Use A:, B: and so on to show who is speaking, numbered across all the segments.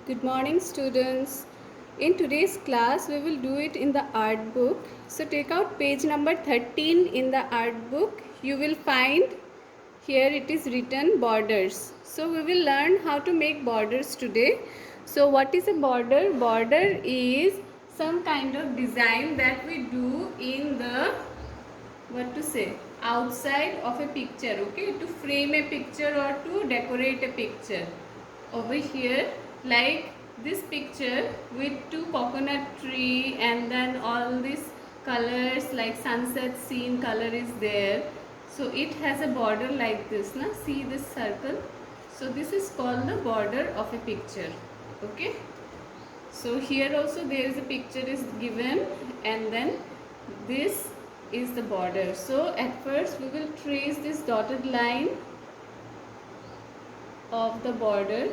A: Good morning, students. In today's class, we will do it in the art book. So, take out page number 13 in the art book. You will find here it is written borders. So, we will learn how to make borders today. So, what is a border? Border is some kind of design that we do in the what to say outside of a picture, okay, to frame a picture or to decorate a picture. Over here, like this picture with two coconut tree and then all these colors like sunset scene color is there, so it has a border like this na, see this circle, so this is called the border of a picture. Okay, so here also there is a picture is given and then this is the border. So at first we will trace this dotted line of the border.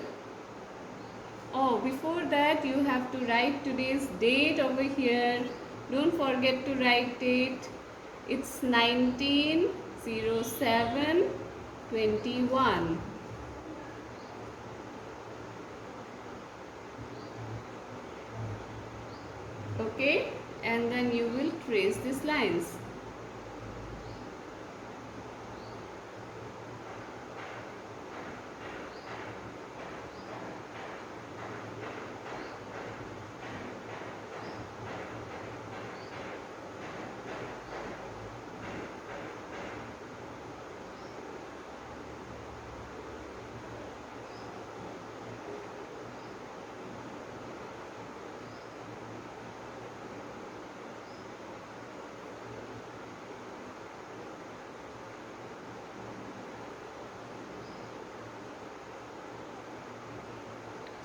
A: Oh, before that you have to write today's date over here. Don't forget to write it. It's 19/07/21. Okay, and then you will trace these lines.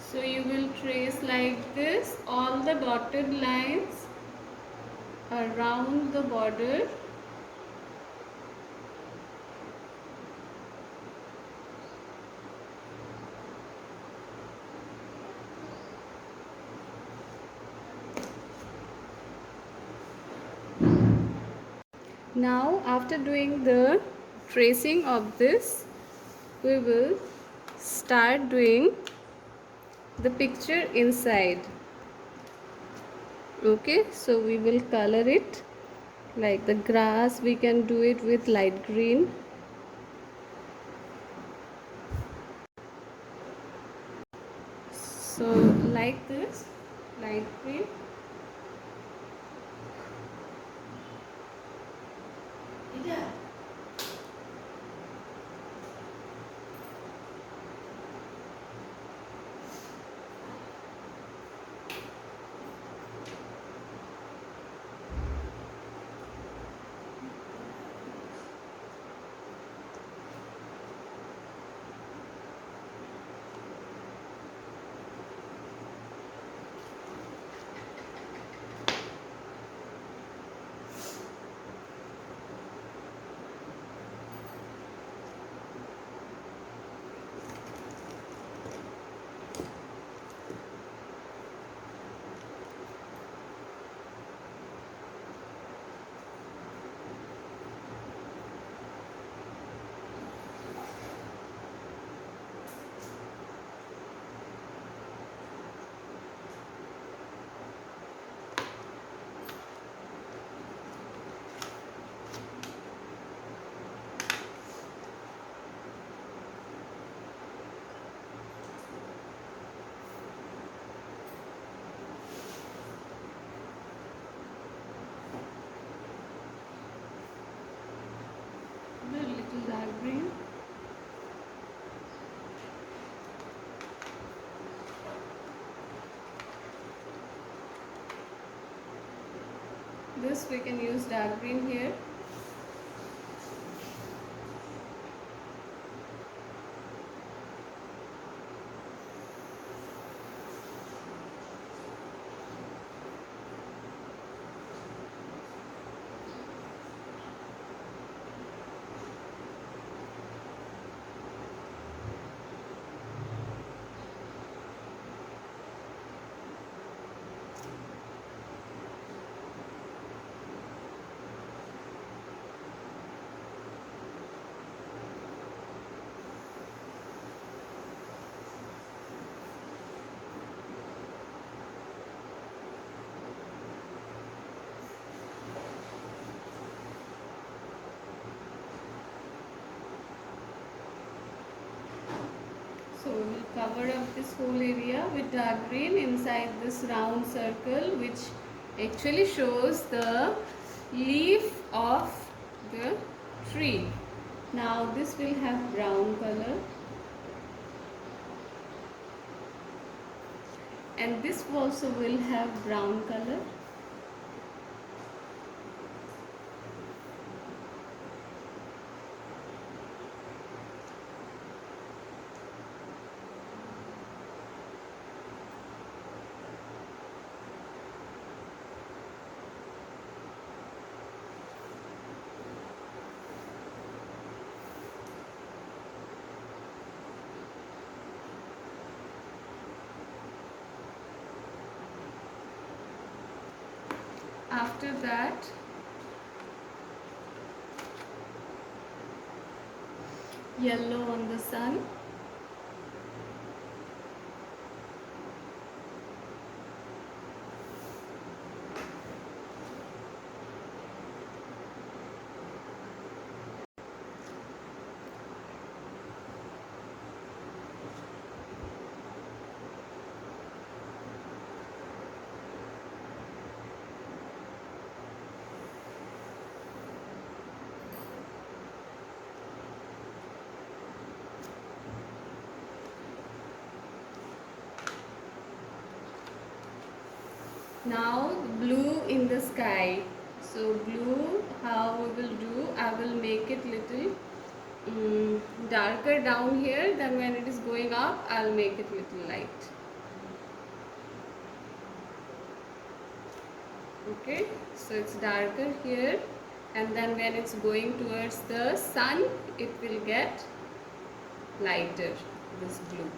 A: So you will trace like this all the dotted lines around the border. Now after doing the tracing of this, we will start doing the picture inside. Okay, so we will color it like the grass, we can do it with light green. So like this, light green. Yeah. A little dark green. This we can use dark green here. cover up this whole area with dark green inside this round circle, which actually shows the leaf of the tree. Now this will have brown color, and this also will have brown color. After that, yellow on the sun. Now blue in the sky. So blue, how we will do, I will make it little darker down here, then when it is going up I'll make it little light. Okay, so it's darker here, and then when it's going towards the sun it will get lighter, this blue.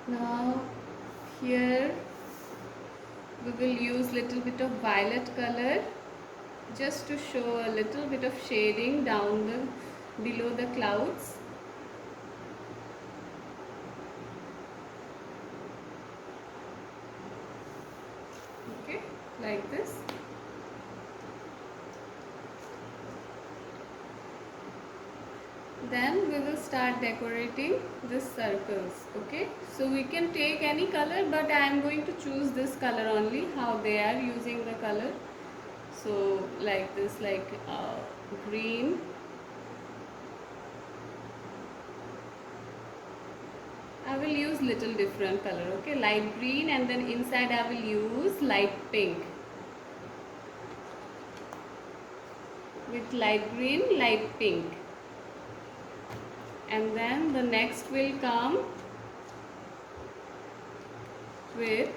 A: Now here we will use little bit of violet color just to show a little bit of shading down the below the clouds. Okay, like this. Then we will start decorating these circles. Okay, so we can take any color, but I am going to choose this color only, how they are using the color. So like this, like green, I will use little different color. Okay, light green, and then inside I will use light pink. With light green, light pink. And then the next will come with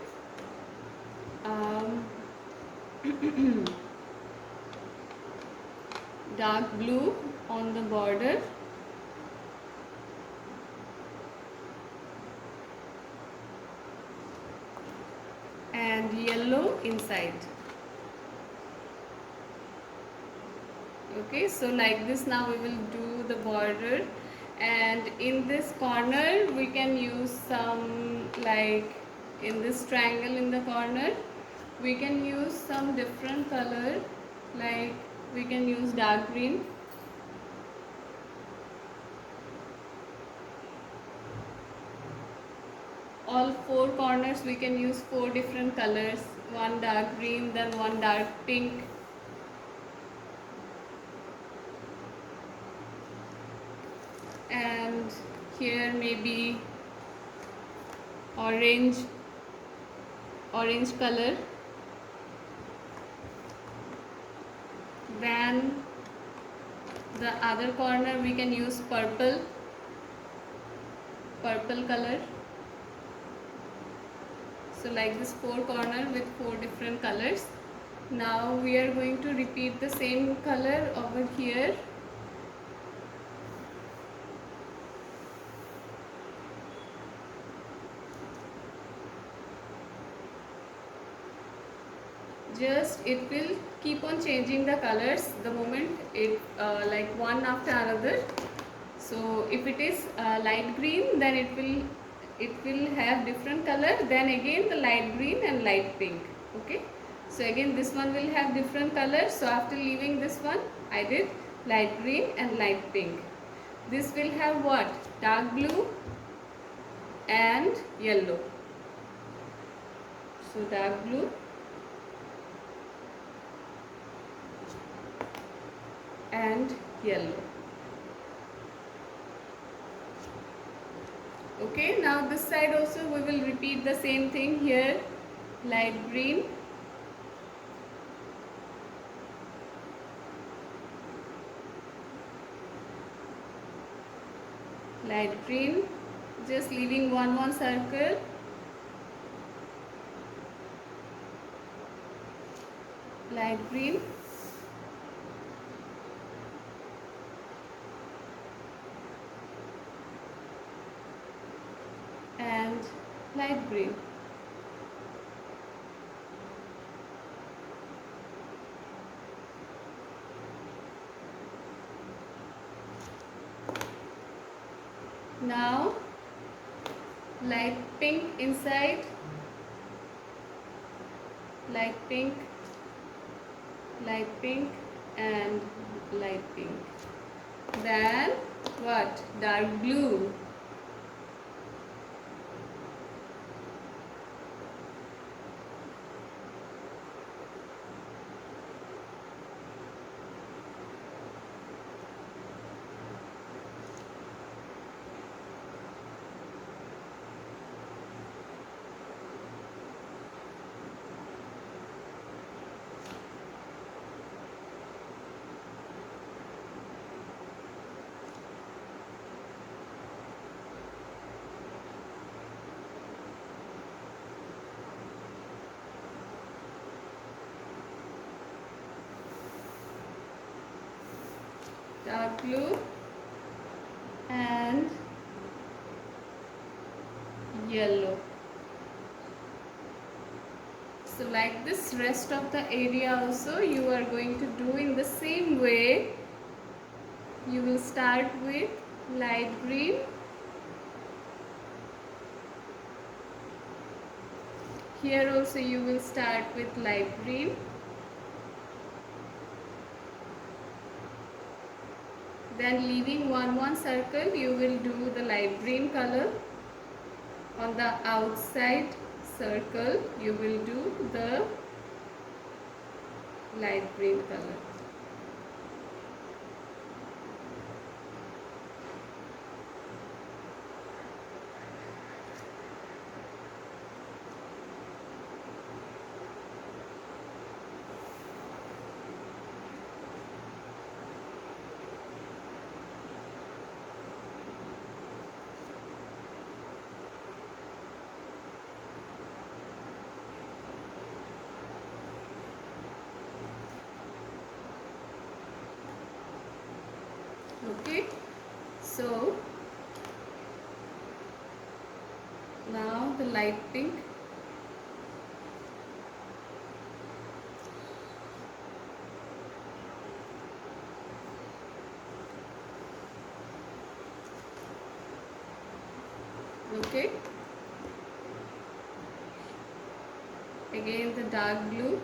A: dark blue on the border, and yellow inside. Okay, so like this now we will do the border, and in this corner we can use some, like in this triangle in the corner we can use some different color, like we can use dark green, all four corners we can use four different colors, one dark green, then one dark pink, and here maybe orange color, Then the other corner we can use purple color. So like this 4 corner with 4 different colors. Now we are going to repeat the same color over here. Just it will keep on changing the colors the moment it like one after another. So if it is light green, then it will have different color, then again the light green and light pink. Okay, so again this one will have different colors. So after leaving this one, I did light green and light pink. This will have what? Dark blue and yellow. So dark blue and yellow. Okay, now this side also we will repeat the same thing here. Light green, light green, just leaving one circle. Light green, and light green. Now light pink inside, light pink, light pink and light pink. Then what? Dark blue. Dark blue and yellow. So like this rest of the area also you are going to do in the same way. You will start with light green, here also you will start with light green, then leaving one circle you will do the light green color. On the outside circle you will do the light green color. Okay, so now the light pink, okay, again the dark blue,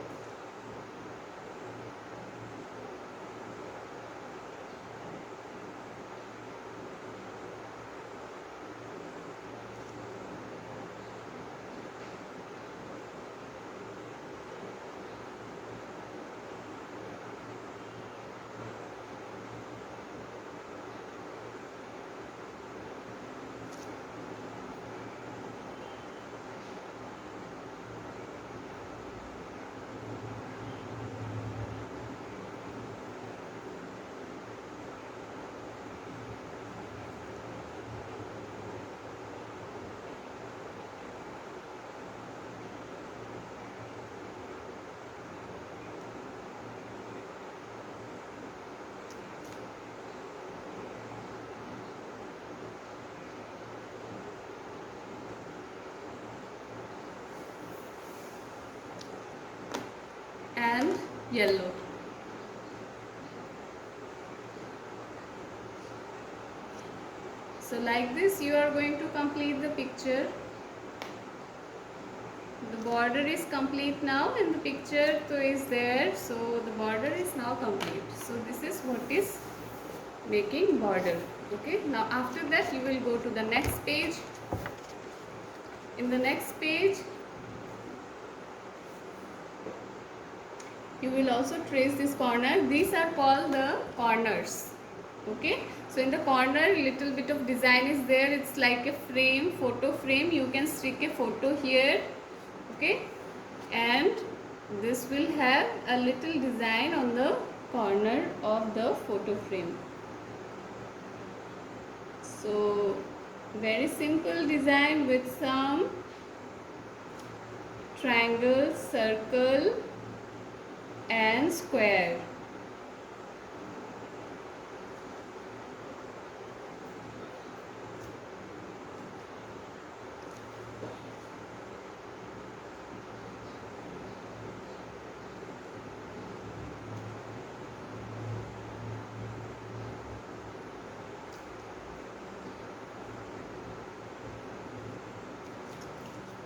A: yellow. So like this you are going to complete the picture. The border is complete now and the picture too is there, so the border is now complete. So this is what is making border. Okay, now after that you will go to the next page. In the next page you will also trace this corner. These are called the corners. Okay, so in the corner little bit of design is there. It's like a frame, photo frame. You can stick a photo here. Okay, and this will have a little design on the corner of the photo frame. So very simple design with some triangle, circle and square.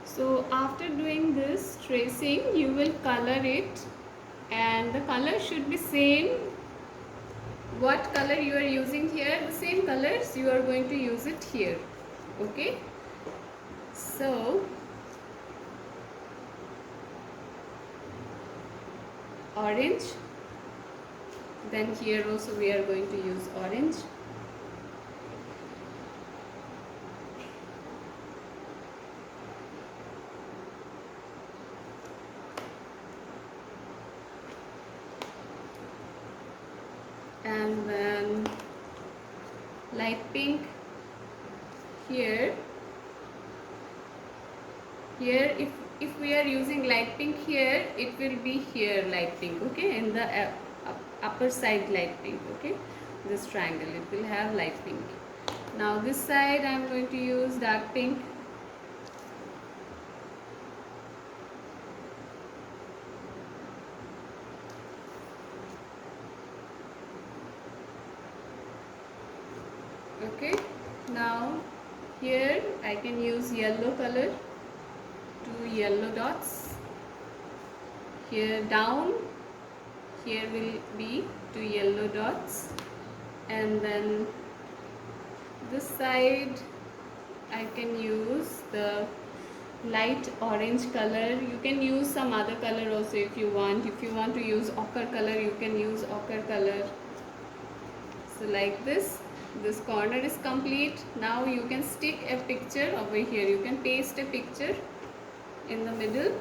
A: So after doing this tracing you will color it, and the color should be same. What color you are using here, the same colors you are going to use it here. Okay, so orange, then here also we are going to use orange. And then light pink here. If we are using light pink here, it will be here light pink. Okay, in the upper side light pink. Okay, this triangle it will have light pink. Now this side I am going to use dark pink. Okay, now here I can use yellow color, 2 yellow dots. Here down, here will be 2 yellow dots, and then this side I can use the light orange color. You can use some other color also if you want. If you want to use ochre color, you can use ochre color. So like this corner is complete. Now you can stick a picture over here. You can paste a picture in the middle.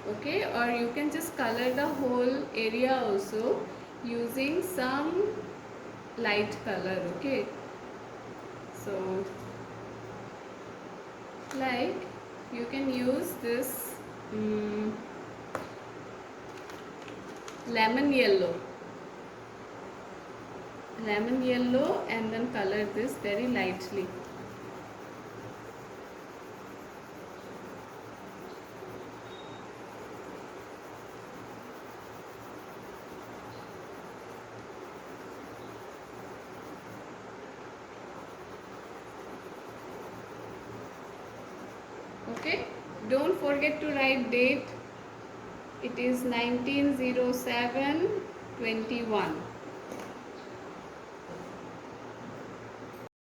A: Okay, or you can just color the whole area also using some light color. Okay, so like you can use this lemon yellow, and then color this very lightly. Okay, don't forget to write date. It is 19/07/21.